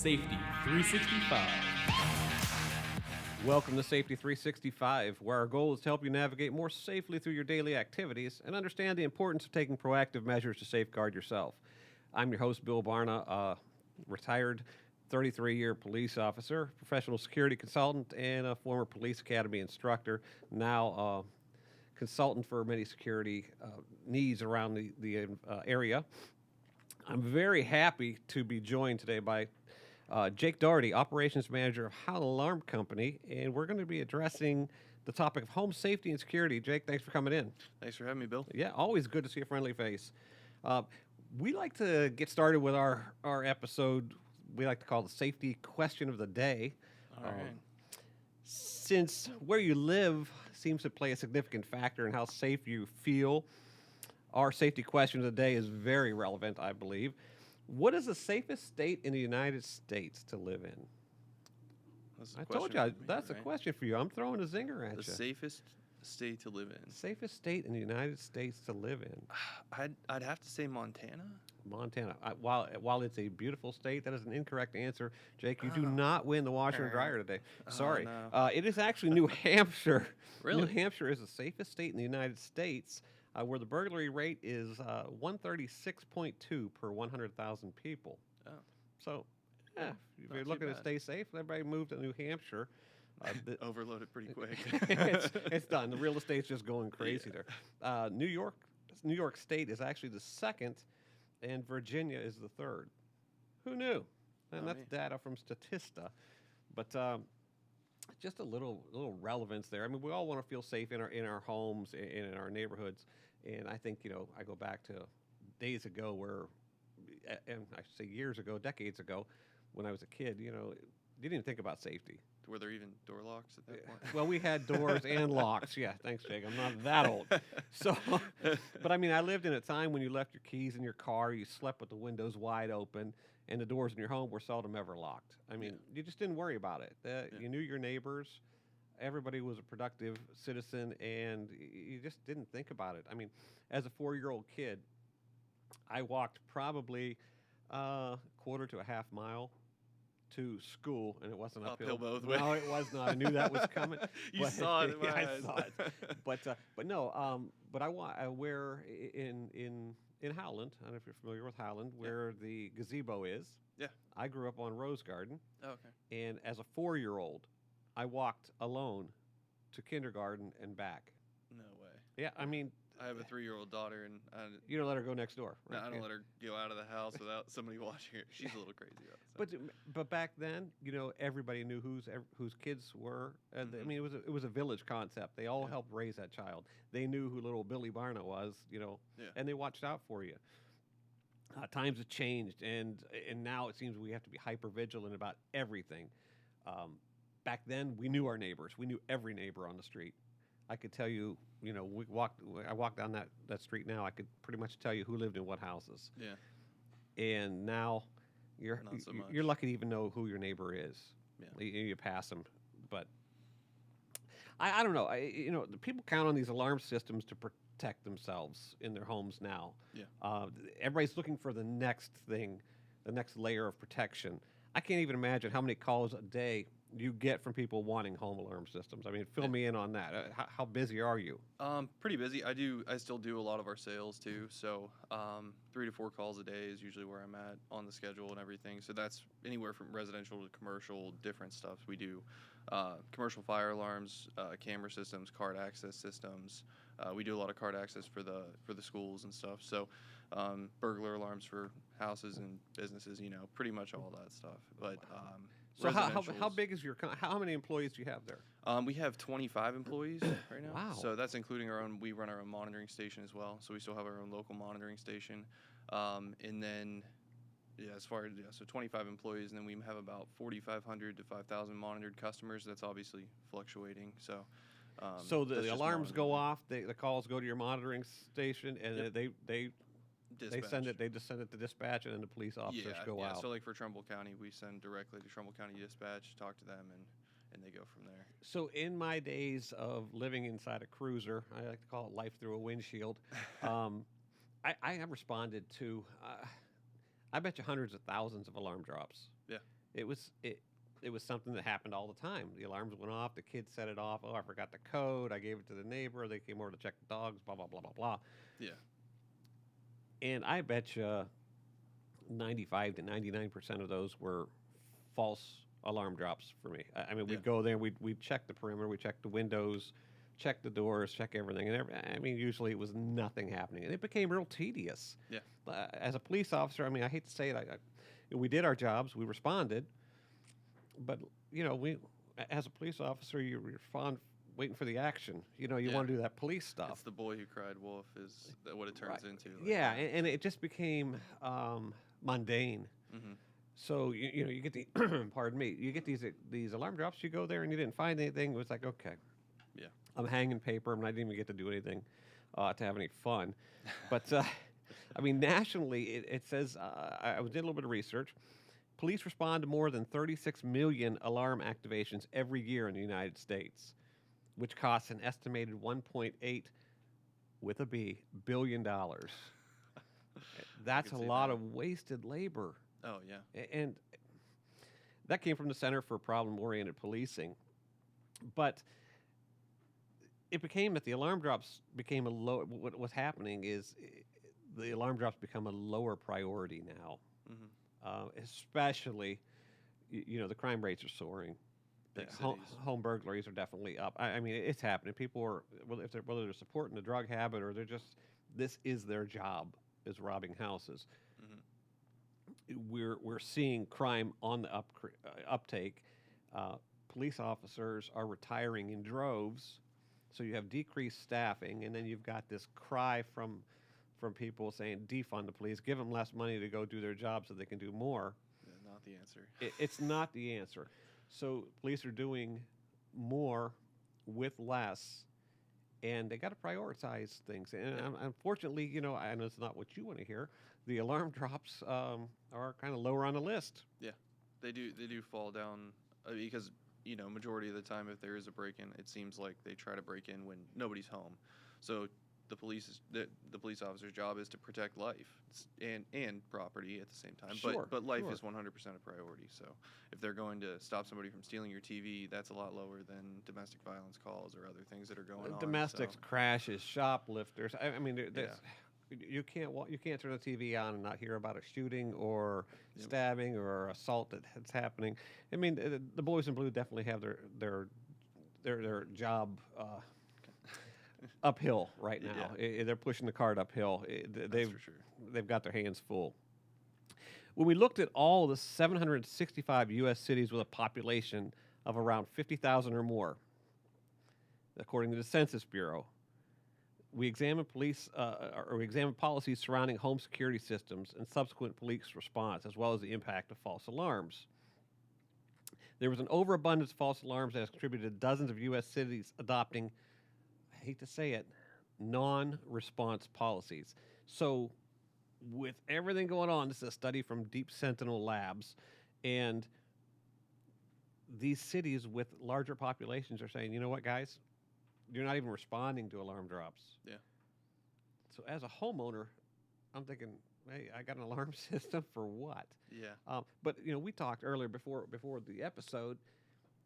Safety 365. Welcome to Safety 365, where our goal is to help you navigate more safely through your daily activities and understand the importance of taking proactive measures to safeguard yourself. I'm your host, Bill Barna, retired 33-year police officer, professional security consultant, and a former police academy instructor, now consultant for many security needs around the area. I'm very happy to be joined today by Jake Daugherty, Operations Manager of Howland Alarm Company, and we're going to be addressing the topic of home safety and security. Jake, thanks for coming in. Thanks for having me, Bill. Yeah, always good to see a friendly face. We like to get started with our episode we like to call the safety question of the day. All right. Since where you live seems to play a significant factor in how safe you feel, our safety question of the day is very relevant, I believe. What is the safest state in the United States to live in? That's a I question told you, for me, that's a right? question for you. I'm throwing a zinger at The you. safest state to live in. Safest state in the United States to live in? I'd have to say Montana. Montana. While it's a beautiful state, that is an incorrect answer. Jake, you do not win the washer and dryer today. Sorry. no. It is actually New Hampshire. Really? New Hampshire is the safest state in the United States, where the burglary rate is 136.2 per 100,000 people. Oh. So, if you're too looking to bad. stay safe, everybody move to New Hampshire. Overloaded pretty quick. it's done. The real estate's just going crazy there. New York State is actually the second, and Virginia is the third. Who knew? And that's me. data from Statista. But just a little relevance there. I mean, we all want to feel safe in our homes and in our neighborhoods. And I think I go back to days ago where, and I should say years ago, decades ago, when I was a kid. Didn't even think about safety. Were there even door locks at that point? Well, we had doors and locks. Yeah, thanks, Jake. I'm not that old. So, but I mean, I lived in a time when you left your keys in your car, you slept with the windows wide open, and the doors in your home were seldom ever locked. I mean, you just didn't worry about it. You knew your neighbors. Everybody was a productive citizen, and you just didn't think about it. I mean, as a 4-year-old kid, I walked probably a quarter to a half mile to school, and it wasn't uphill. both ways. No, it was not. I knew that was coming. You saw it in my I eyes. saw it. But no. But I where in Howland. I don't know if you're familiar with Howland, where the gazebo is. Yeah. I grew up on Rose Garden, Oh, okay. and as a 4-year-old, I walked alone to kindergarten and back. No way. Yeah, I mean, I have a 3-year-old daughter, and you don't let her go next door. Right? I don't let her go out of the house without somebody watching her. She's a little crazy about it. But back then, everybody knew whose kids were. I mean, it was a village concept. They all helped raise that child. They knew who little Billy Barna was, and they watched out for you. Times have changed, and now it seems we have to be hyper vigilant about everything. Back then, we knew our neighbors. We knew every neighbor on the street. I could tell you, I walk down that street now, I could pretty much tell you who lived in what houses. Yeah. And now Not so much. you're lucky to even know who your neighbor is. Yeah. You pass them. But I don't know. The people count on these alarm systems to protect themselves in their homes now. Yeah. Everybody's looking for the next thing, the next layer of protection. I can't even imagine how many calls a day you get from people wanting home alarm systems. I mean, fill me in on that. How busy are you? Pretty busy. I still do a lot of our sales too. So 3 to 4 calls a day is usually where I'm at on the schedule and everything. So that's anywhere from residential to commercial, different stuff. We do commercial fire alarms, camera systems, card access systems. We do a lot of card access for the schools and stuff. So burglar alarms for houses and businesses. Pretty much all that stuff. But So how big is how many employees do you have there? we have 25 employees right now. Wow. So that's including we run our own monitoring station as well. So we still have our own local monitoring station. And then, so 25 employees, and then we have about 4,500 to 5,000 monitored customers. That's obviously fluctuating. So So the that's just alarms go monitoring. off, the calls go to your monitoring station, and they Dispatch. they just send it to dispatch, and then the police officers go out. So like for Trumbull County, we send directly to Trumbull County Dispatch, talk to them, and they go from there. So in my days of living inside a cruiser, I like to call it life through a windshield, I have responded to, I bet you hundreds of thousands of alarm drops. Yeah. It was something that happened all the time. The alarms went off. The kids set it off. Oh, I forgot the code. I gave it to the neighbor. They came over to check the dogs. Blah blah blah blah blah. Yeah. And I bet you 95 to 99% of those were false alarm drops for me. I mean, we'd go there. We'd check the perimeter. We'd check the windows, check the doors, check everything. And I mean, usually it was nothing happening, and it became real tedious. Yeah. As a police officer, I mean, I hate to say it, we did our jobs. We responded. But, as a police officer, you respond waiting for the action. You want to do that police stuff. It's the boy who cried wolf is what it turns into. Yeah, and it just became mundane. Mm-hmm. So, you get the, pardon me, you get these alarm drops, you go there and you didn't find anything. It was like, okay. Yeah. I'm hanging paper, and I didn't even get to do anything to have any fun. But, I mean, nationally, it says, I did a little bit of research. Police respond to more than 36 million alarm activations every year in the United States, which costs an estimated $1.8 with a B billion dollars. That's a lot of wasted labor. Oh yeah. And that came from the Center for Problem-Oriented Policing. But it became that the alarm drops became what's happening is the alarm drops become a lower priority now. Mm-hmm. Especially, the crime rates are soaring. Big Home burglaries are definitely up. I mean, it's happening. People are whether they're supporting the drug habit or this is their job, is robbing houses. Mm-hmm. We're seeing crime on the uptake. Police officers are retiring in droves, so you have decreased staffing, and then you've got this cry from people saying defund the police, give them less money to go do their job so they can do more. Yeah, not the answer. It's not the answer. So police are doing more with less, and they got to prioritize things. And unfortunately, I know it's not what you want to hear. The alarm drops are kind of lower on the list. Yeah, they do fall down because majority of the time if there is a break-in, it seems like they try to break in when nobody's home. So the police officer's job is to protect life and property at the same time. Sure, but life sure. is 100% a priority. So if they're going to stop somebody from stealing your TV, that's a lot lower than domestic violence calls or other things that are going on. Domestics, crashes, shoplifters. I mean, you can't turn the TV on and not hear about a shooting or stabbing or assault that's happening. I mean, the boys in blue definitely have their job uphill right now. Yeah. They're pushing the cart uphill. That's for sure. They've got their hands full. When we looked at all the 765 U.S. cities with a population of around 50,000 or more, according to the Census Bureau, we examined policies surrounding home security systems and subsequent police response, as well as the impact of false alarms. There was an overabundance of false alarms that has contributed to dozens of U.S. cities adopting, I hate to say it, non-response policies. So with everything going on, this is a study from Deep Sentinel Labs, and these cities with larger populations are saying, you know what, guys? You're not even responding to alarm drops. Yeah. So as a homeowner, I'm thinking, hey, I got an alarm system for what? Yeah. But we talked earlier before the episode,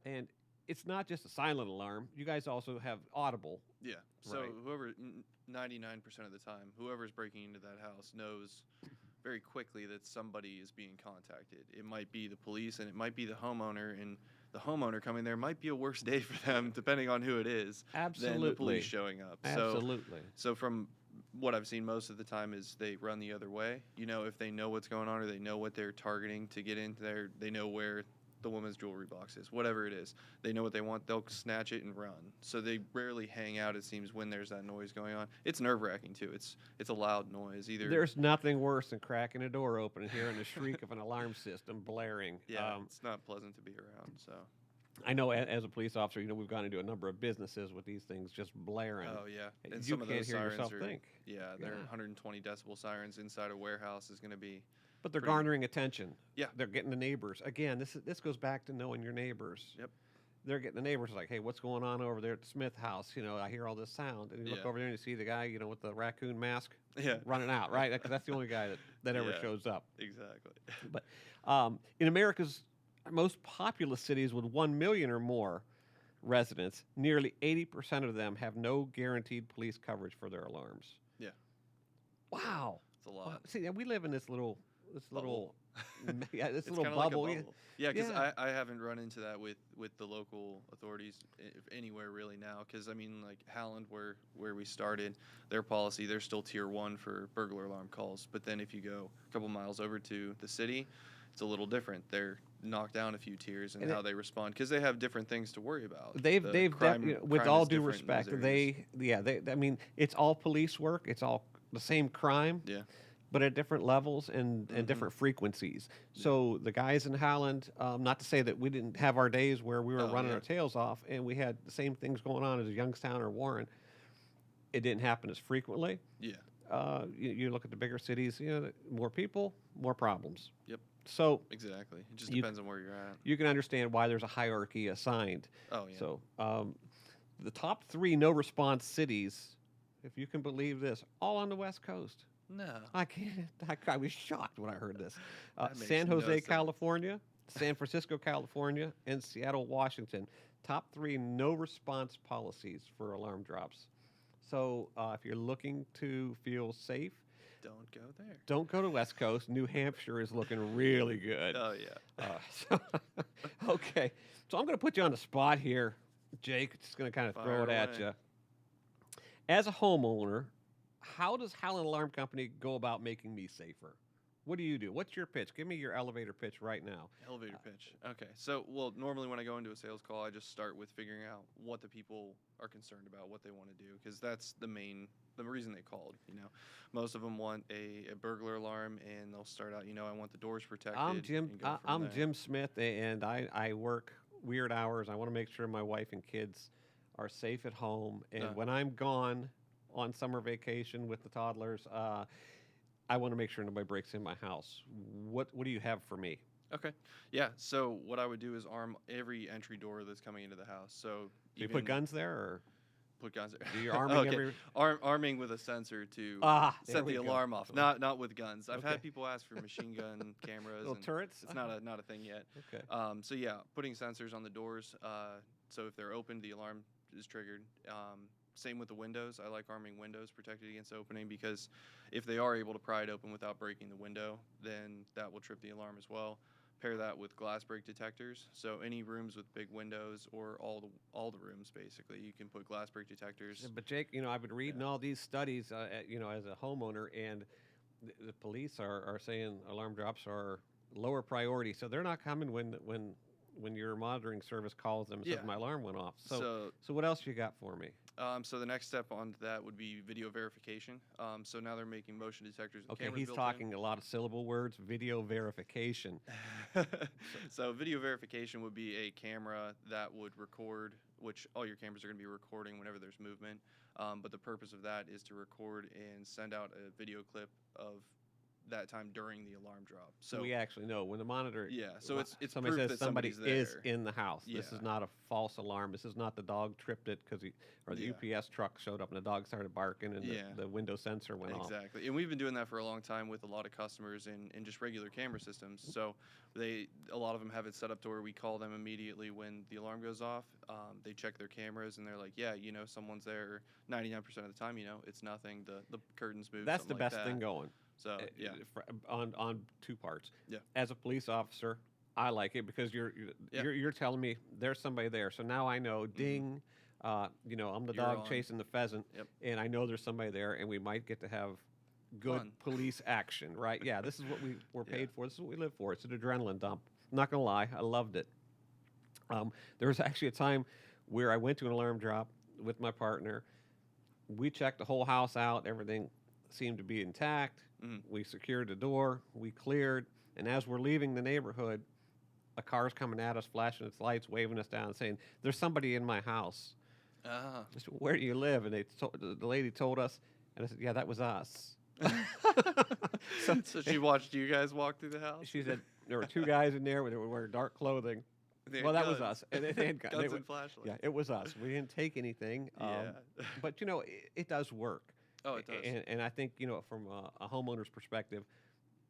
and it's not just a silent alarm. You guys also have audible. Yeah. So Right. whoever 99% of the time, whoever's breaking into that house knows very quickly that somebody is being contacted. It might be the police and it might be the homeowner, and the homeowner coming there might be a worse day for them, depending on who it is, Absolutely. than the police showing up. Absolutely. So from what I've seen most of the time is they run the other way. If they know what's going on or they know what they're targeting to get into there, they know where the woman's jewelry box is, whatever it is. They know what they want. They'll snatch it and run. So they rarely hang out, it seems, when there's that noise going on. It's nerve-wracking, too. It's a loud noise. There's nothing worse than cracking a door open and hearing the shriek of an alarm system blaring. Yeah, it's not pleasant to be around, so. I know as a police officer, we've gone into a number of businesses with these things just blaring. Oh, yeah. And you some of can't those hear sirens yourself are, think. Yeah, they're 120 decibel sirens inside a warehouse is going to be. But they're pretty- garnering attention. Yeah. They're getting the neighbors. Again, this goes back to knowing your neighbors. Yep. They're getting the neighbors like, hey, what's going on over there at the Smith house? I hear all this sound. And you look Yeah. over there and you see the guy, with the raccoon mask Yeah. running out, right? That's the only guy that ever Yeah. shows up. Exactly. But in America's most populous cities with 1 million or more residents, nearly 80% of them have no guaranteed police coverage for their alarms. Yeah, Wow. it's a lot. See, we live in this little, Bubble. yeah, this It's little kind of like a bubble. Yeah. bubble. Yeah, because Yeah. I haven't run into that with the local authorities if anywhere really now. Because I mean, like Howland, where we started, their policy, they're still tier 1 for burglar alarm calls. But then if you go a couple miles over to the city, it's a little different. They're knocked down a few tiers in And how they respond because they have different things to worry about. They've The they've crime, with crime all is due different in those respect, areas. I mean, it's all police work. It's all the same crime, Yeah. but at different levels and Mhm. different frequencies. So the guys in Howland, not to say that we didn't have our days where we were Oh, running yeah. our tails off and we had the same things going on as Youngstown or Warren. It didn't happen as frequently. Yeah. You look at the bigger cities, more people, more problems. Yep. So Exactly. It just You- depends on where you're at. you can understand why there's a hierarchy assigned. Oh yeah. So the top 3 no response cities, if you can believe this, all on the West Coast. No. I can't. I was shocked when I heard this. That makes San no Jose, sense. California, San Francisco, California, and Seattle, Washington. Top 3 no response policies for alarm drops. So if you're looking to feel safe, Don't go there. don't go to West Coast. New Hampshire is looking really good. Oh yeah. So, okay, so I'm going to put you on the spot here, Jake. Just going to kind of throw it Fire at away. you. As a homeowner, how does Howland Alarm Company go about making me safer? What do you do? What's your pitch? Give me your elevator pitch right now. Elevator pitch. Okay. So, well, normally when I go into a sales call, I just start with figuring out what the people are concerned about, what they want to do, because that's the reason they called. Most of them want a burglar alarm, and they'll start out, I want the doors protected. I'm Jim. and go from I'm there. Jim Smith, and I work weird hours. I want to make sure my wife and kids are safe at home. And when I'm gone on summer vacation with the toddlers, I want to make sure nobody breaks in my house. What do you have for me? Okay. Yeah. So what I would do is arm every entry door that's coming into the house. So Do you put guns there, or Put guns there. do you arming every? Arming with a sensor to There set we the go. alarm off. Not with guns. I've Okay. had people ask for machine gun cameras. Little and turrets? It's not a thing yet. Okay. So yeah, putting sensors on the doors. So if they're open, the alarm is triggered. Same with the windows. I like arming windows protected against opening because if they are able to pry it open without breaking the window, then that will trip the alarm as well. Pair that with glass break detectors. So any rooms with big windows or all the rooms basically, you can put glass break detectors. But Jake, I've been reading all these studies, as a homeowner, and the police are saying alarm drops are lower priority, so they're not coming when your monitoring service calls them and says Yeah. my alarm went off. So what else you got for me? So the next step on that would be video verification. So now they're making motion detectors. And Okay, cameras he's built talking a lot of syllable words. Video verification. in. So video verification would be a camera that would record, which all your cameras are going to be recording whenever there's movement. But the purpose of that is to record and send out a video clip of that time during the alarm drop. So we actually know when the monitor. Yeah, so it's somebody proof says that somebody somebody's is there. in the house. This is Yeah. not a false alarm. This is not the dog tripped it because or the Yeah. UPS truck showed up and the dog started barking and Yeah. the window sensor went off. Exactly. And we've been doing that for a long time with a lot of customers and just regular camera systems. So a lot of them have it set up to where we call them immediately when the alarm goes off. They check their cameras and they're like, yeah, someone's there 99% of the time, it's nothing. The curtains move. That's the something like best thing that. going. So yeah. On 2 parts. Yeah. As a police officer, I like it because you're telling me there's somebody there. So now I know. Ding. I'm the You're dog on. chasing the pheasant, Yep. and I know there's somebody there, and we might get to have good Fun. police action, right? Yeah, this is what we're Yeah. paid for. This is what we live for. It's an adrenaline dump. I'm not gonna lie, I loved it. There was actually a time where I went to an alarm drop with my partner. We checked the whole house out. Everything seemed to be intact. Mhm. We secured the door. We cleared. And as we're leaving the neighborhood, a car's coming at us, flashing its lights, waving us down, saying, "There's somebody in my house." Ah. I said, "Where do you live?" And the lady told us, and I said, "Yeah, that was us." So she watched you guys walk through the house? She said there were 2 guys in there. They were wearing dark clothing. They had Well, that was guns. us. And they had guns. Guns and flashlights. Yeah, it was us. We didn't take anything. Yeah. But it does work. Oh, it does. And I think from a homeowner's perspective,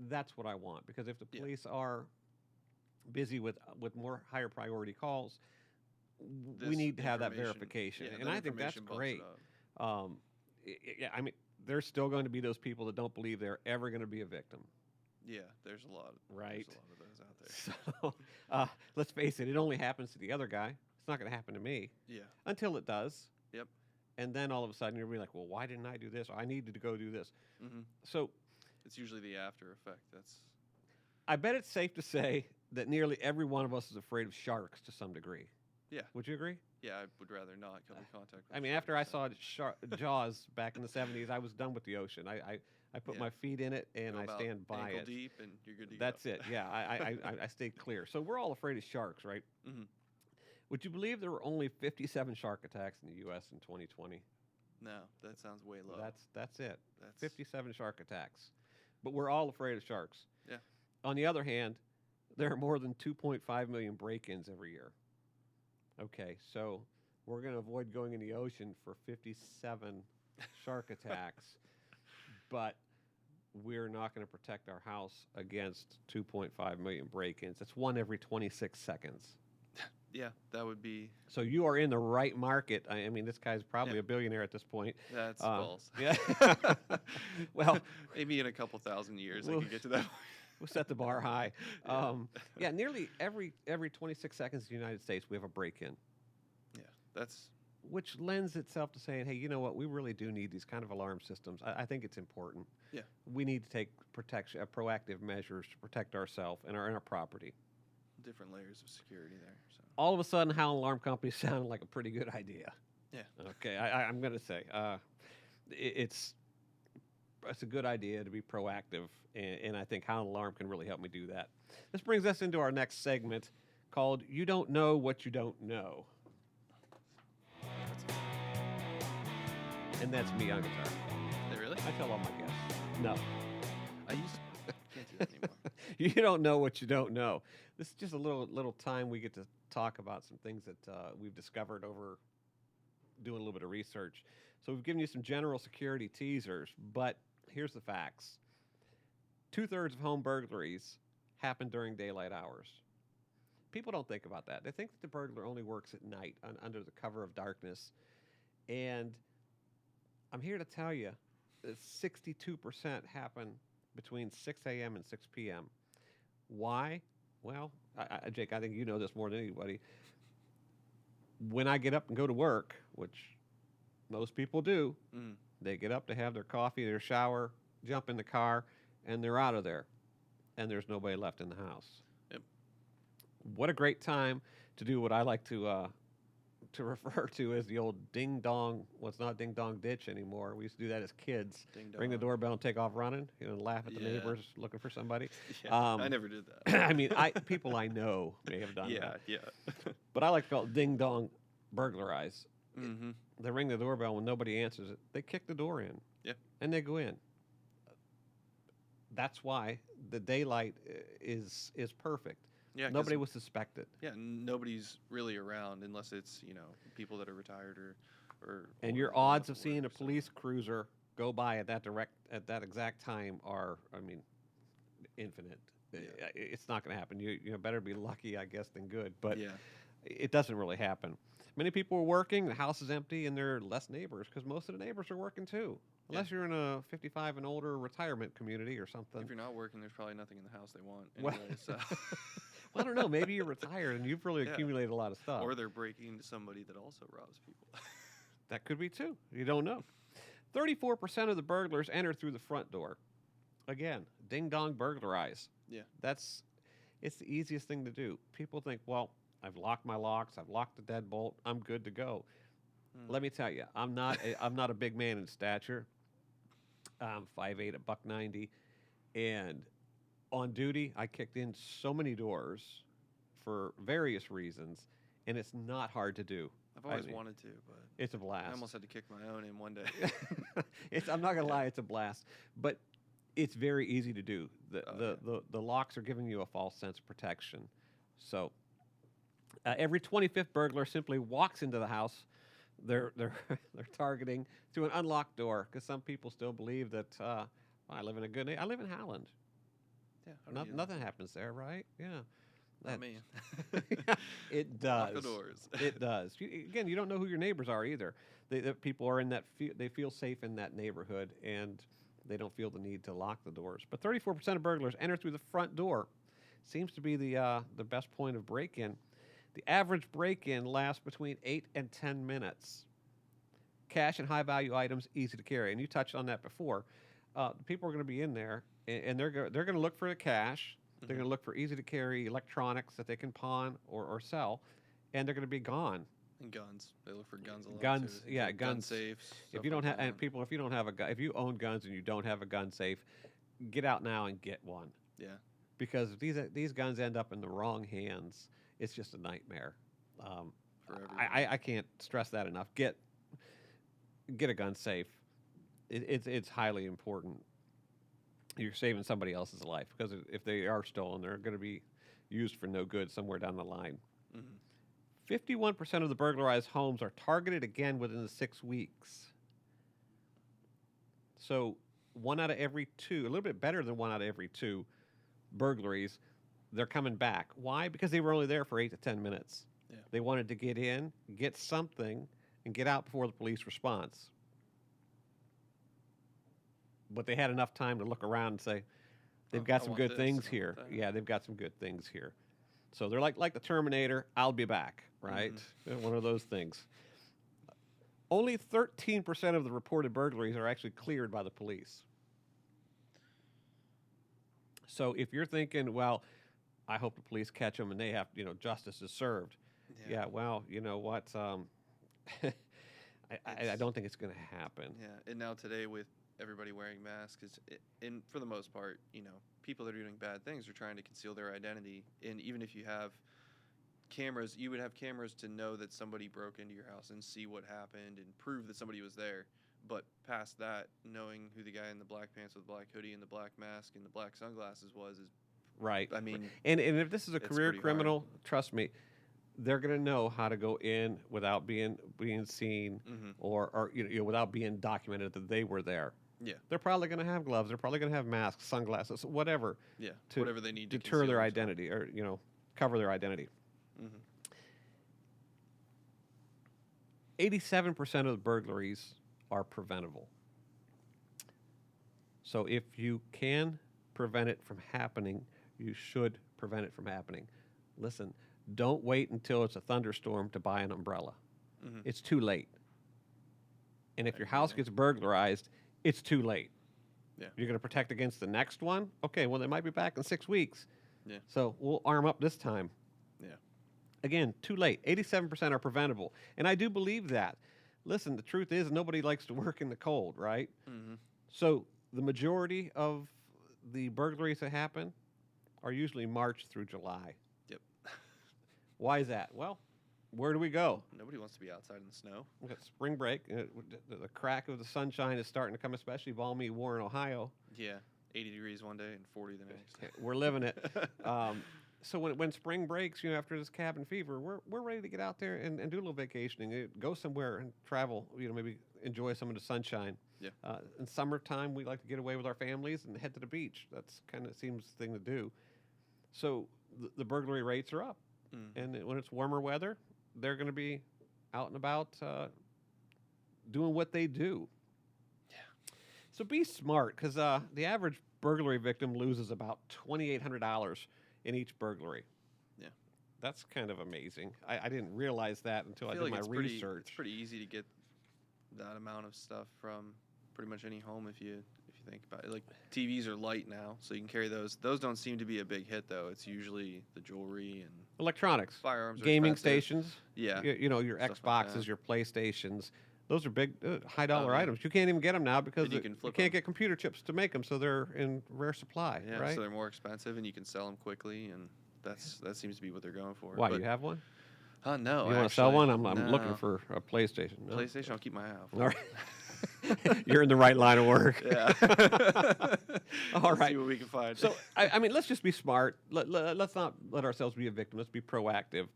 that's what I want, because if the Yeah. police are busy with more higher priority calls, we This need to have that information- verification, yeah, and that I think that's information bumps it great. up. Yeah, I mean, there's still going to be those people that don't believe they're ever going to be a victim. Yeah, there's a lot. Right. There's a lot of those out there. So let's face it only happens to the other guy. It's not going to happen to me Yeah. until it does. Yep. And then all of a sudden you'll be like, well, why didn't I do this? I needed to go do this. hmm So It's usually the after effect. That's I bet it's safe to say that nearly every one of us is afraid of sharks to some degree. Yeah. Would you agree? yeah. I would rather not come in contact. with I mean, sharks, after I so. saw Jaws back in the 70s, I was done with the ocean. I put Yeah. my feet in it and Go I about stand by ankle it. deep, and you're good to That's go. it. Yeah, I stayed clear. So we're all afraid of sharks, right? hmm Would you believe there were only 57 shark attacks in the U.S. in 2020? No, that sounds way low. That's it. That's 57 shark attacks. But we're all afraid of sharks. Yeah. On the other hand, there are more than 2.5 million break-ins every year. Okay, so we're going to avoid going in the ocean for 57 shark attacks, but we're not going to protect our house against 2.5 million break-ins. That's one every 26 seconds. Yeah, that would be. So you are in the right market. I mean, this guy's probably Yeah. a billionaire at this point. That's false. Yeah. Well, Maybe in a couple thousand years I Well- could get to that. we'll set the bar high. Yeah. Yeah, nearly every 26 seconds in the United States we have a break-in, Yeah, that's which lends itself to saying, hey, you know what? We really do need these kind of alarm systems. I think it's important. Yeah. We need to take proactive measures to protect ourselves and our property. different layers of security there. So All of a sudden, Howland Alarm Company sounded like a pretty good idea. yeah, Okay, I'm going to say it's a good idea to be proactive, and I think Howland Alarm can really help me do that. This brings us into our next segment called "You Don't Know What You Don't Know," and that's me on guitar. they really. I tell all my guests, no, I used to, can't do that anymore. you don't know what you don't know. This is just a little time we get to talk about some things that we've discovered over doing a little bit of research. So we've given you some general security teasers, but here's the facts. 2/3 of home burglaries happen during daylight hours. People don't think about that. They think that the burglar only works at night under the cover of darkness. And I'm here to tell you that 62% happen between 6 a.m. and 6 p.m. Why? Well, Jake, I think you know this more than anybody. When I get up and go to work, which most people do, Mm. they get up to have their coffee, their shower, jump in the car, and they're out of there. And there's nobody left in the house. Yep. What a great time to do what I like to refer to as the old ding dong. Well, it's not ding dong ditch anymore. We used to do that as kids. Ding Ring the dong. doorbell and take off running, and laugh at the Yeah. neighbors looking for somebody. Yeah, I never did that. I mean, people I know may have done yeah, that, yeah. but I like to call it ding dong burglarize. mm-hmm. They ring the doorbell when nobody answers it. They kick the door in. Yeah. And they go in. That's why the daylight is perfect. Yeah, 'cause- Nobody would suspect it. Yeah, nobody's really around unless it's people that are retired or And or your going odds off of seeing a work, so- police cruiser go by at that exact time are, I mean, infinite. Yeah. It's not going to happen. You better be lucky, I guess, than good. But yeah, it doesn't really happen. Many people are working, the house is empty, and there are less neighbors because most of the neighbors are working too. Unless you're in a 55 and older retirement community or something. if you're not working, there's probably nothing in the house they want Well- anyway. So. Well, I don't know. Maybe you're retired and you've really Yeah. accumulated a lot of stuff. Or they're breaking into somebody that also robs people. That could be too. You don't know. 34% of the burglars enter through the front door. Again, ding dong burglarize. Yeah. It's the easiest thing to do. People think, well, I've locked my locks, I've locked the deadbolt, I'm good to go. Mm. Let me tell you, I'm not a big man in stature. I'm 5'8", $190, and on duty, I kicked in so many doors for various reasons, and it's not hard to do. I've always mean, wanted to, but It's a I blast. almost had to kick my own in one day. I'm not gonna lie, it's a blast, but it's very easy to do. Oh, The locks are giving you a false sense of protection. So every 25th burglar simply walks into the house. They're targeting to an unlocked door because some people still believe that I live in a good. I live in Howland. Yeah, how do you- Nothing happens there, right? Yeah. Not me. It does. Lock the doors. It does. Again, you don't know who your neighbors are either. The people are in that. They feel safe in that neighborhood, and they don't feel the need to lock the doors. But 34% of burglars enter through the front door. Seems to be the best point of break-in. The average break-in lasts between 8 and 10 minutes. Cash and high-value items easy to carry, and you touched on that before. People are going to be in there, and they're going to look for the cash. They're going to look for easy-to-carry electronics that they can pawn or sell, and they're going to be gone. And guns. They look for guns a lot. Guns, too. yeah, Gun guns. safes. If you don't stuff have, like and that. people, if you don't have a gun, if you own guns and you don't have a gun safe, get out now and get one. Yeah. Because if these guns end up in the wrong hands, it's just a nightmare. For everyone. I can't stress that enough. Get a gun safe. It's highly important. You're saving somebody else's life, because if they are stolen, they're going to be used for no good somewhere down the line. 51% of the burglarized homes are targeted again within the 6 weeks. So 1 out of every 2, a little bit better than 1 out of every 2 burglaries, they're coming back. Why? Because they were only there for 8 to 10 minutes. Yeah. They wanted to get in, get something, and get out before the police response. But they had enough time to look around and say, they've got I some want good this, things I here. want that. Yeah, they've got some good things here. So they're like the Terminator, I'll be back, right? One of those things. Only 13% of the reported burglaries are actually cleared by the police. So if you're thinking, well, I hope the police catch them and they have, justice is served. Yeah, well, you know what? I don't think it's going to happen. Yeah, and now today with everybody wearing masks, and for the most part, people that are doing bad things are trying to conceal their identity. And even if you have cameras, you would have cameras to know that somebody broke into your house and see what happened and prove that somebody was there. But past that, knowing who the guy in the black pants with the black hoodie and the black mask and the black sunglasses is right. I mean, and if this is a it's career pretty criminal, trust me, they're going to know how to go in without being seen or without being documented that they were there. Yeah. They're probably going to have gloves. They're probably going to have masks, sunglasses, whatever. Yeah. To whatever they need to deter their identity or cover their identity. 87% of the burglaries are preventable. So if you can prevent it from happening, you should prevent it from happening. Listen, don't wait until it's a thunderstorm to buy an umbrella. It's too late. And if your house gets burglarized, it's too late. Yeah. You're going to protect against the next one? Okay, well, they might be back in 6 weeks. Yeah. So we'll arm up this time. Yeah. Again, too late. 87% are preventable. And I do believe that. Listen, the truth is nobody likes to work in the cold, right? So the majority of the burglaries that happen are usually March through July. Yep. Why is that? Well, where do we go? Nobody wants to be outside in the snow. We got spring break. The crack of the sunshine is starting to come, especially balmy Warren, Ohio. Yeah. 80 degrees one day and 40 the next. We're living it. So when spring breaks, after this cabin fever, we're ready to get out there and do a little vacationing, go somewhere and travel. Maybe enjoy some of the sunshine. Yeah. In summertime, we like to get away with our families and head to the beach. That's kind of seems the thing to do. So the burglary rates are up, and when it's warmer weather, they're going to be out and about doing what they do. Yeah. So be smart, because the average burglary victim loses about $2,800 in each burglary. Yeah. That's kind of amazing. I didn't realize that until I feel did like my it's research. It's pretty easy to get that amount of stuff from pretty much any home if you think about it. Like TVs are light now, so you can carry those. Those don't seem to be a big hit though. It's usually the jewelry and Electronics, firearms, are gaming expensive. stations. Yeah. Your Stuff like Xboxes, that. your PlayStations. Those are big, high dollar yeah. items. You can't even get them now because And you you can flip can't 'em. get computer chips to make them, so they're in rare supply. Yeah, right? so they're more expensive, and you can sell them quickly, and that seems to be what they're going for. Why, But, you have one? no. You want to sell one? I'm looking no. for a PlayStation. No? PlayStation. I'll keep my eye out. All right. You're in the right line of work. Yeah. All right. See what we can find. So, I mean, let's just be smart. Let's not let ourselves be a victim. Let's be proactive.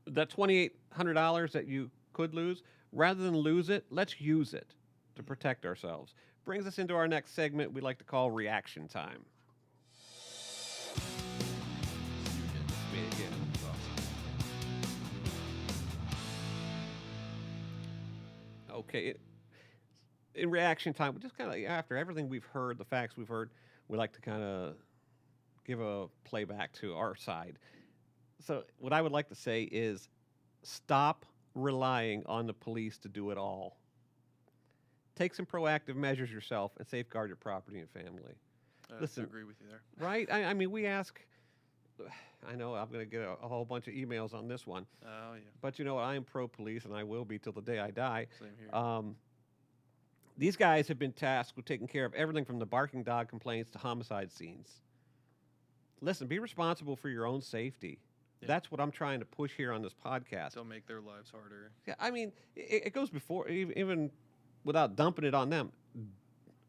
That $2,800 that you could lose, rather than lose it, let's use it to protect ourselves. Brings us into our next segment we like to call Reaction Time. Okay. In reaction time, just kind of after everything we've heard, the facts we've heard, we like to kind of give a playback to our side. So, what I would like to say is stop relying on the police to do it all. Take some proactive measures yourself and safeguard your property and family. I Listen, agree with you there. Right? I mean, we ask, I know I'm going to get a whole bunch of emails on this one, Oh yeah, but you know what? I am pro police and I will be till the day I die. same here. These guys have been tasked with taking care of everything from the barking dog complaints to homicide scenes. Listen, be responsible for your own safety. Yeah. That's what I'm trying to push here on this podcast. Don't make their lives harder. Yeah, I mean, it goes before, even without dumping it on them.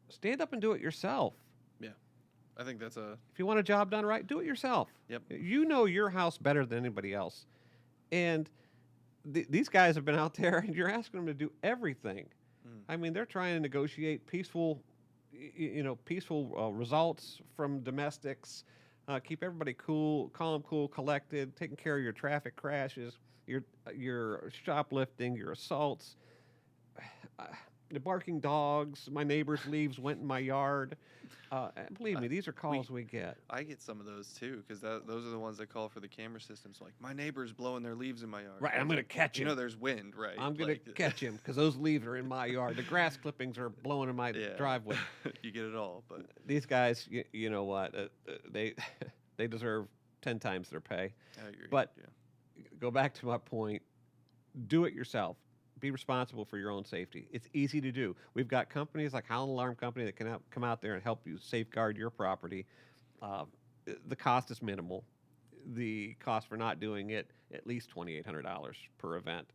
Stand up and do it yourself. Yeah, I think that's a If you want a job done right, do it yourself. Yep. You know your house better than anybody else. And these guys have been out there, and you're asking them to do everything. I mean, they're trying to negotiate peaceful, peaceful results from domestics, keep everybody cool, calm, cool, collected, taking care of your traffic crashes, your shoplifting, your assaults, the barking dogs. My neighbor's leaves went in my yard. Believe me, these are calls we get. I get some of those too, because those are the ones that call for the camera systems. Like, my neighbor's blowing their leaves in my yard. Right, I'm going to catch him. You know, there's wind, right? I'm going to catch him because those leaves are in my yard. The grass clippings are blowing in my driveway. You get it all, but These guys, you know what? They they deserve 10 times their pay. I agree. But go back to my point. Do it yourself. Be responsible for your own safety. It's easy to do. We've got companies like Howland Alarm Company that can come out there and help you safeguard your property. The cost is minimal. The cost for not doing it, at least $2,800 per event.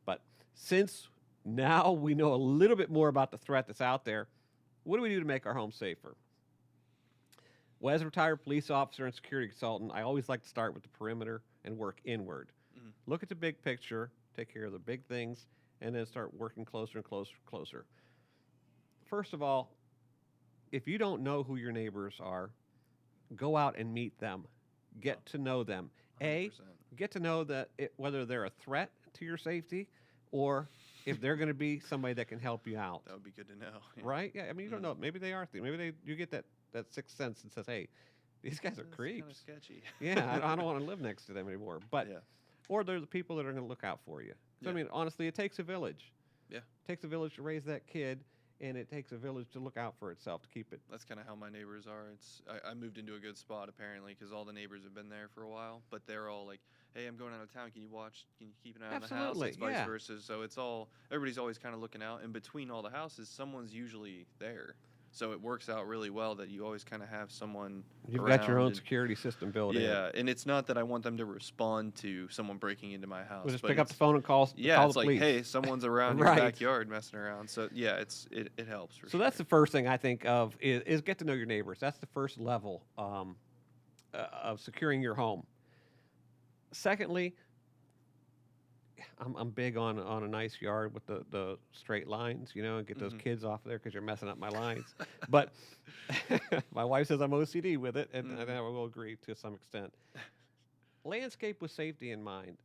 But since now we know a little bit more about the threat that's out there, what do we do to make our home safer? Well, as a retired police officer and security consultant, I always like to start with the perimeter and work inward. Look at the big picture, take care of the big things, and then start working closer and closer and closer. First of all, if you don't know who your neighbors are, go out and meet them. Get to know them. 100%. Get to know whether they're a threat to your safety or if they're going to be somebody that can help you out. That would be good to know. Yeah. Right? Yeah, I mean, you don't know. Maybe they are. Maybe you get that sixth sense and says, hey, these guys are That's creeps. Kind of sketchy. Yeah, I don't want to live next to them anymore. But yeah. Or they're the people that are going to look out for you. So, I Yeah. mean, honestly, it takes a village. Yeah. It takes a village to raise that kid, and it takes a village to look out for itself, to keep it. That's kind of how my neighbors are. I moved into a good spot apparently because all the neighbors have been there for a while, but they're all like, "Hey, I'm going out of town. Can you keep an eye on the house?" Absolutely, It's vice yeah. versa. So everybody's always kind of looking out, and between all the houses, someone's usually there. So it works out really well that you always kind of have someone. You've got your around own and- security system built in. Yeah, and it's not that I want them to respond to someone breaking into my house. We'll just but pick up the it's- phone and call Yeah, the it's like, police. hey, someone's around Right. your backyard messing around. So yeah, it helps. For So sure. that's the first thing I think of is get to know your neighbors. That's the first level of securing your home. Secondly, I'm big on a nice yard with the straight lines, and get those kids off there because you're messing up my lines. But my wife says I'm OCD with it, and I will agree to some extent. Landscape with safety in mind.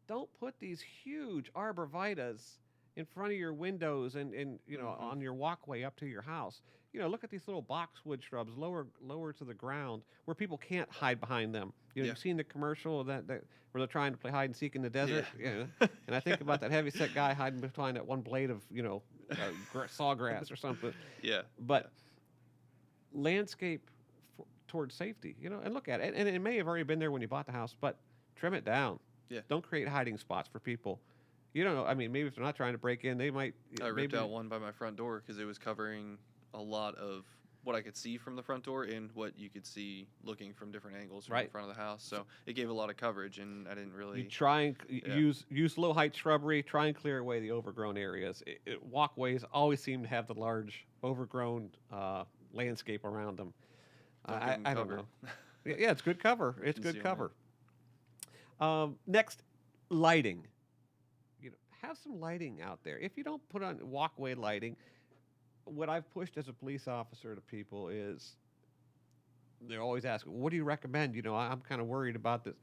Don't put these huge arborvitaes in front of your windows and on your walkway up to your house. Look at these little boxwood shrubs lower to the ground where people can't hide behind them. You've seen the commercial that where they're trying to play hide and seek in the desert. Yeah. And I think about that heavyset guy hiding behind that one blade of sawgrass or something. Yeah. But landscape towards safety, and look at it. And it may have already been there when you bought the house, but trim it down. Yeah. Don't create hiding spots for people. You don't know. I mean, maybe if they're not trying to break in, they might. I ripped out one by my front door because it was covering a lot of what I could see from the front door and what you could see looking from different angles from the front of the house. So it gave a lot of coverage, and I didn't really. You try and use low height shrubbery. Try and clear away the overgrown areas. Walkways always seem to have the large overgrown landscape around them. I don't know. Yeah, it's good cover. It's good cover. Next, lighting. Have some lighting out there. If you don't put on walkway lighting, what I've pushed as a police officer to people is they're always asking, what do you recommend? I'm kind of worried about this.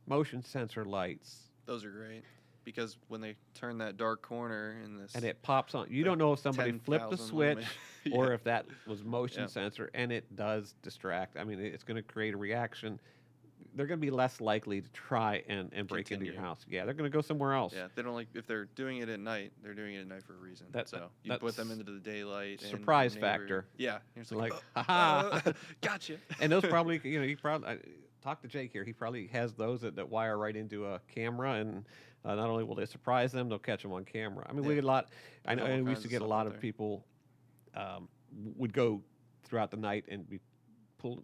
Motion sensor lights. Those are great. because when they turn that dark corner in this, and it pops on. You like don't know if somebody flipped the 10,000 switch lumen- or Yeah. if that was motion Yeah. sensor, and it does distract. I mean, it's going to create a reaction. They're going to be less likely to try and break into your Continue. house. Yeah, they're going to go somewhere else. Yeah, they don't like if they're doing it at night. They're doing it at night for a reason. So you put them that's into the daylight. and your surprise neighbor- factor. Yeah, you're just Like, like, haha. gotcha. And those probably, you probably talk to Jake here. He probably has those that wire right into a camera, and not only will they surprise them, they'll catch them on camera. I mean, we Yeah. get a lot. I know All and we kinds used to of get a stuff lot out of there. people would go throughout the night and be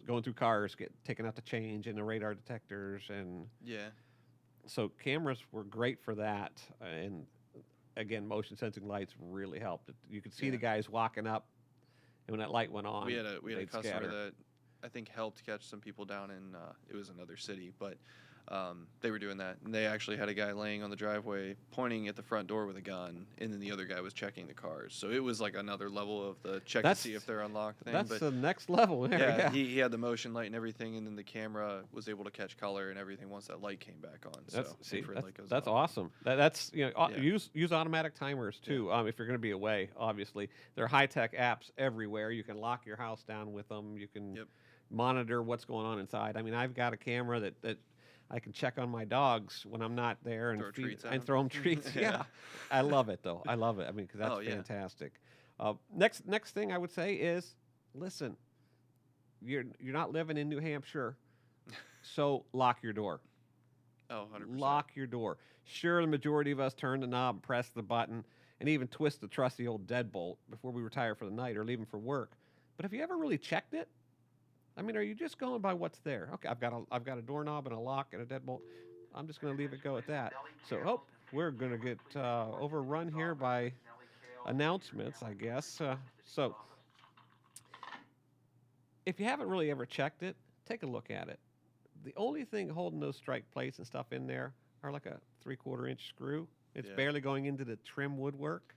going through cars, get taken out to change, and the radar detectors, and Yeah, so cameras were great for that. And again, motion sensing lights really helped. You could see the Yeah. guys walking up, and when that light went on, we had a they'd customer scatter. that I think helped catch some people down in it was another city, but they were doing that, and they actually had a guy laying on the driveway pointing at the front door with a gun, and then the other guy was checking the cars. So it was like another level of the check That's- to see if they're unlocked thing. That's but the next level. There, yeah, yeah. he had the motion light and everything, and then the camera was able to catch color and everything once that light came back on. That's so see, infrared light goes that's off. awesome. That's Yeah. use automatic timers too. If you're going to be away, obviously there are high tech apps everywhere. You can lock your house down with them. You can Yep. monitor what's going on inside. I mean, I've got a camera that I can check on my dogs when I'm not there and Throw treats at and 'em? throw them treats. Yeah. Yeah, I love it though. I love it. I mean, because that's Oh, yeah. fantastic. Next thing I would say is, listen, you're not living in New Hampshire, so lock your door. Oh, 100%. Lock your door. Sure, the majority of us turn the knob, press the button, and even twist the trusty old deadbolt before we retire for the night or leaving for work. But have you ever really checked it? I mean, are you just going by what's there? Okay, I've got a doorknob and a lock and a deadbolt. I'm just going to leave it go at that. So, we're going to get overrun here by announcements, I guess. So, if you haven't really ever checked it, take a look at it. The only thing holding those strike plates and stuff in there are like a 3/4 inch screw. It's Yeah. barely going into the trim woodwork.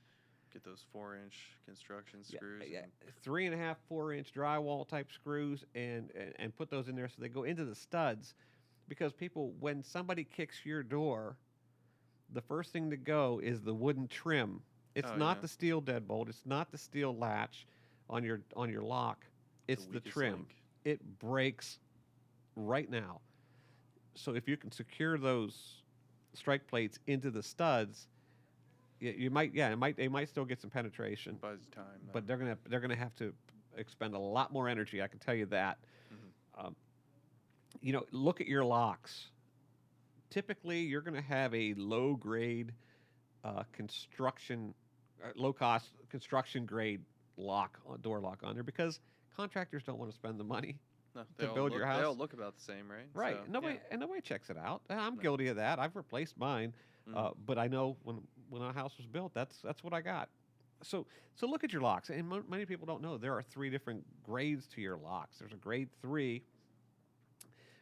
Get those 4-inch construction Yeah, screws. yeah, and- 3.5, 4 inch drywall type screws, and put those in there so they go into the studs. Because people, when somebody kicks your door, the first thing to go is the wooden trim. It's Oh, not yeah. the steel deadbolt. It's not the steel latch on your lock. It's the weakest trim. link. It breaks right now. So if you can secure those strike plates into the studs, they might still get some penetration, Buys time. though. but they're gonna have to expend a lot more energy. I can tell you that. Mhm. Look at your locks. Typically, you're gonna have a low grade low cost construction grade door lock on there because contractors don't want to spend the money. No, to build your They all house. look about the same, right? Right. So, Nobody checks it out. I'm No. guilty of that. I've replaced mine, Mhm. but I know when a house was built, that's what I got. So look at your locks, and many people don't know there are 3 different grades to your locks. There's a grade 3,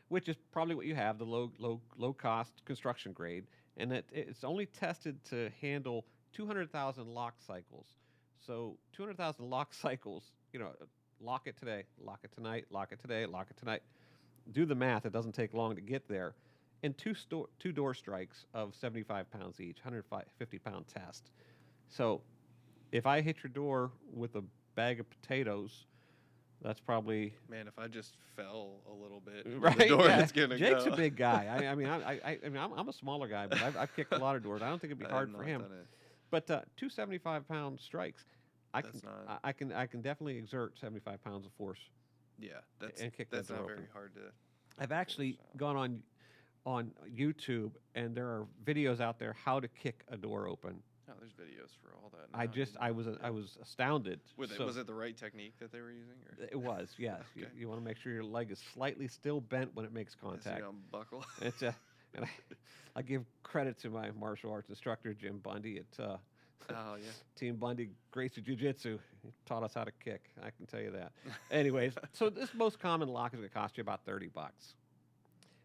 which is probably what you have, the low cost construction grade, and it's only tested to handle 200,000 lock cycles. So 200,000 lock cycles, lock it today, lock it tonight, lock it today, lock it tonight. Do the math; it doesn't take long to get there. And two door strikes of 75 pounds each, 150-pound test. So if I hit your door with a bag of potatoes, that's probably Man, if I just fell a little bit, from right. the door, yeah. it's gonna Jake's go. a big guy. I mean, I'm a smaller guy, but I've kicked a lot of doors. I don't think it'd be I hard have for not him. done it. But 275-pound strikes, That's not- I can definitely exert 75 pounds of force. Yeah, that's and kick that that's door not open. very hard to. I've actually so. gone on YouTube, and there are videos out there how to kick a door open. Oh, there's videos for all that. I now, just didn't I know. was Yeah. I was astounded. So- Was it the right technique that they were using? Or It was, yes. Okay. You want to make sure your leg is slightly still bent when it makes so you contact. don't buckle. It's and I give credit to my martial arts instructor Jim Bundy at Oh yeah. Team Bundy Gracie Jiu Jitsu. He taught us how to kick. I can tell you that. Anyways, so this most common lock is going to cost you about $30.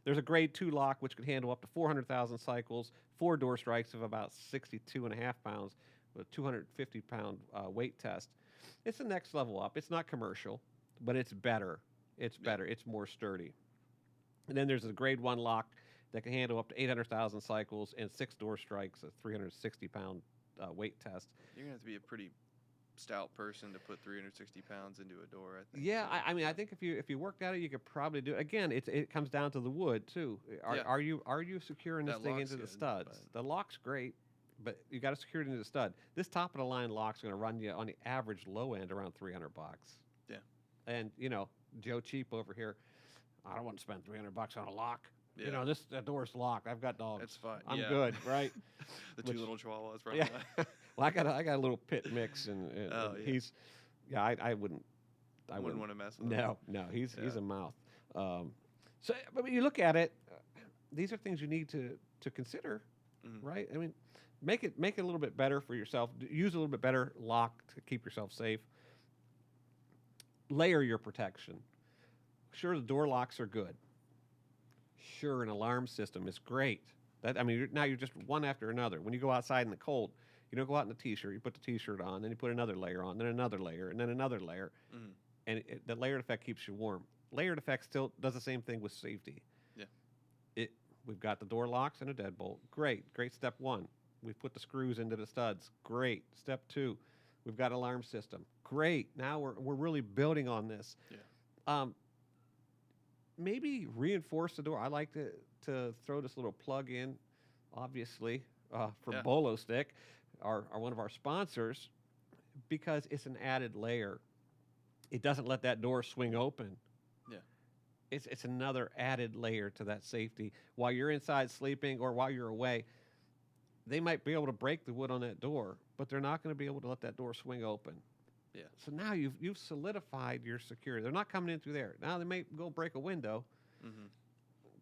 There's a grade 2 lock which can handle up to 400,000 cycles, 4 door strikes of about 62.5 pounds with a 250-pound weight test. It's the next level up. It's not commercial, but it's better. It's better. It's more sturdy. And then there's a grade 1 lock that can handle up to 800,000 cycles and 6 door strikes, a 360-pound weight test. You're gonna have to be a pretty stout person to put 360 pounds into a door. I think. Yeah, so, I mean, I think if you worked at it, you could probably do it. Again, it comes down to the wood too. Yeah. Are you securing this That thing lock's into the good, studs? The lock's great, but you got to secure it into the stud. This top of the line lock's going to run you on the average low end around $300. Yeah. And Joe Cheap over here, I don't want to spend $300 on a lock. Yeah. That door's locked. I've got dogs. It's fine. I'm yeah. good, right? The two little chihuahuas running Yeah. by. Well, I got a little pit mix, and Oh, yeah. he's, I wouldn't. I wouldn't want to mess with him. No, he's Yeah. a mouth. So, but when you look at it, these are things you need to consider, Mhm. right? I mean, make it a little bit better for yourself. Use a little bit better lock to keep yourself safe. Layer your protection. Sure, the door locks are good. Sure, an alarm system is great. Now you're just one after another. When you go outside in the cold, you don't go out in a t-shirt. You put the t-shirt on, then you put another layer on, then another layer, and then another layer. Mhm. And the layered effect keeps you warm. Layered effect still does the same thing with safety. Yeah. We've got the door locks and a deadbolt. Great step one. We've put the screws into the studs. Great. Step two, we've got alarm system. Great. Now we're really building on this. Yeah. Maybe reinforce the door. I like to throw this little plug in, obviously, for Yeah. Bolo Stick, are one of our sponsors, because it's an added layer. It doesn't let that door swing open. Yeah. It's another added layer to that safety. While you're inside sleeping or while you're away, they might be able to break the wood on that door, but they're not going to be able to let that door swing open. Yeah. So now you've solidified your security. They're not coming in through there. Now they may go break a window. Mhm.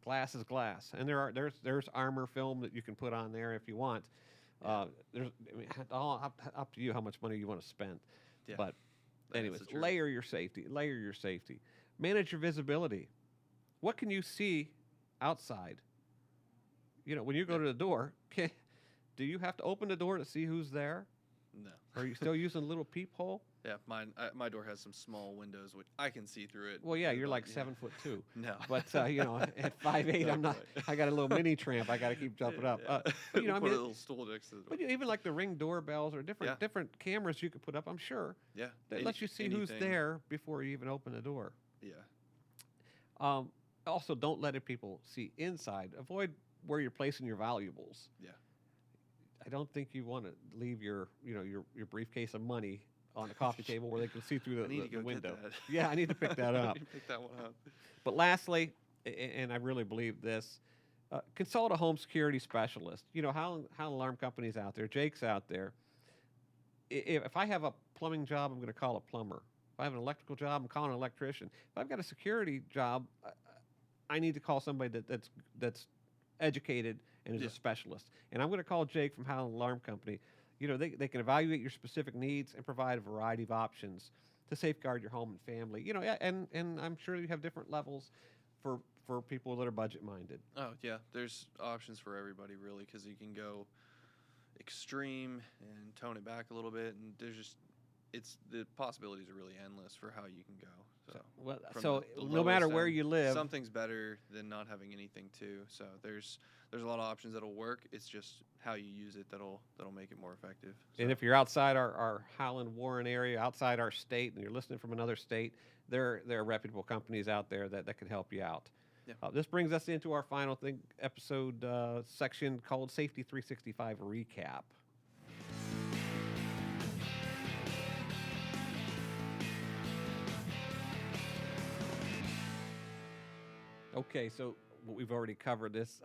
Glass is glass, and there's armor film that you can put on there if you want. Yeah. All up to you how much money you want to spend. Yeah. But That is anyways, the truth. layer your safety. Layer your safety. Manage your visibility. What can you see outside? When you go to the door, do you have to open the door to see who's there? No. Are you still using a little peephole? Yeah. My door has some small windows which I can see through it. Well, yeah, you're but, like yeah. 7'2". No. But at 5'8", I'm not. quite. I got a little mini tramp. I got to keep jumping up. Yeah. But, We'll I put mean, a little stool next to the door. but even like the Ring doorbells or Yeah. different cameras you could put up, I'm sure Yeah. that lets you see who's anything. there before you even open the door. Yeah. Also, don't let people see inside. Avoid where you're placing your valuables. Yeah. I don't think you want to leave your briefcase of money on the coffee table where they can see through I need to the go window. Get that. Yeah, I need to pick that I up. need to pick that one up. But lastly, and I really believe this, consult a home security specialist. How alarm companies out there, Jake's out there. If I have a plumbing job, I'm going to call a plumber. If I have an electrical job, I'm calling an electrician. If I've got a security job, I need to call somebody that's educated and is Yeah. a specialist. And I'm going to call Jake from Howland Alarm Company. They can evaluate your specific needs and provide a variety of options to safeguard your home and family. And I'm sure you have different levels for people that are budget minded. Oh yeah, there's options for everybody really, because you can go extreme and tone it back a little bit, and the possibilities are really endless for how you can go. So from the No matter lowest where end, you live, something's better than not having anything too. So there's a lot of options that'll work. It's just how you use it that'll make it more effective. and So, if you're outside our Howland Warren area, outside our state, and you're listening from another state, there are reputable companies out there that can help you out. Yeah. This brings us into our final episode section called Safety 365 Recap. Okay, so we've already covered this.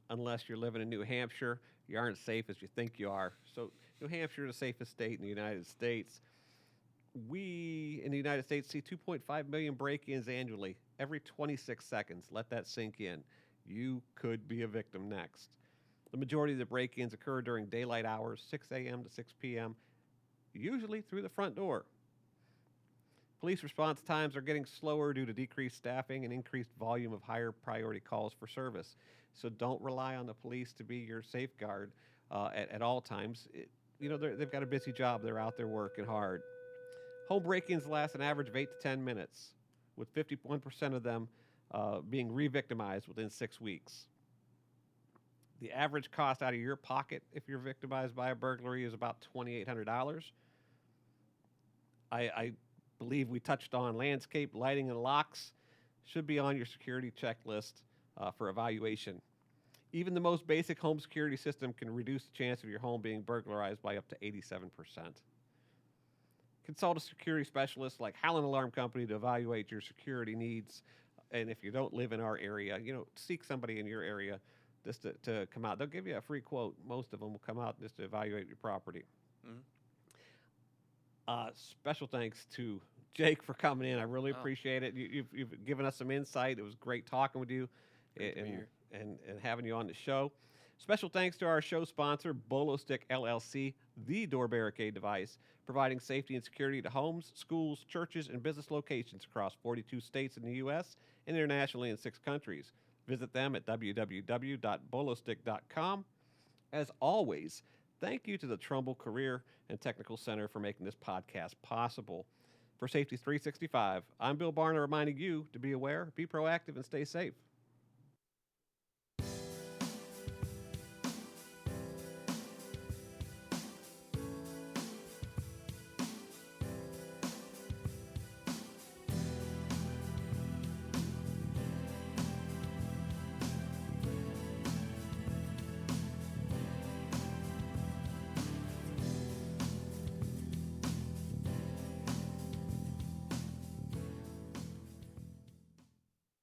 Unless you're living in New Hampshire, you aren't safe as you think you are. So New Hampshire is the safest state in the United States. We in the United States see 2.5 million break-ins annually, every 26 seconds. Let that sink in. You could be a victim next. The majority of the break-ins occur during daylight hours, 6 a.m. to 6 p.m., usually through the front door. Police response times are getting slower due to decreased staffing and increased volume of higher priority calls for service. So don't rely on the police to be your safeguard at all times. They've got a busy job. They're out there working hard. Home break-ins last an average of 8 to 10 minutes, with 51% of them being re-victimized within 6 weeks. The average cost out of your pocket if you're victimized by a burglary is about $2,800. I believe we touched on landscape, lighting, and locks should be on your security checklist for evaluation. Even the most basic home security system can reduce the chance of your home being burglarized by up to 87%. Consult a security specialist like Howland Alarm Company to evaluate your security needs. And if you don't live in our area, seek somebody in your area just to come out. They'll give you a free quote. Most of them will come out just to evaluate your property. Mm-hmm. Special thanks to Jake for coming in. I really appreciate it. You've given us some insight. It was great talking with you and having you on the show. Special thanks to our show sponsor, Bolo Stick LLC, the door barricade device, providing safety and security to homes, schools, churches, and business locations across 42 states in the U.S. and internationally in 6 countries. Visit them at www.bolostick.com. As always, thank you to the Trumbull Career and Technical Center for making this podcast possible. For Safety 365, I'm Bill Barna reminding you to be aware, be proactive, and stay safe.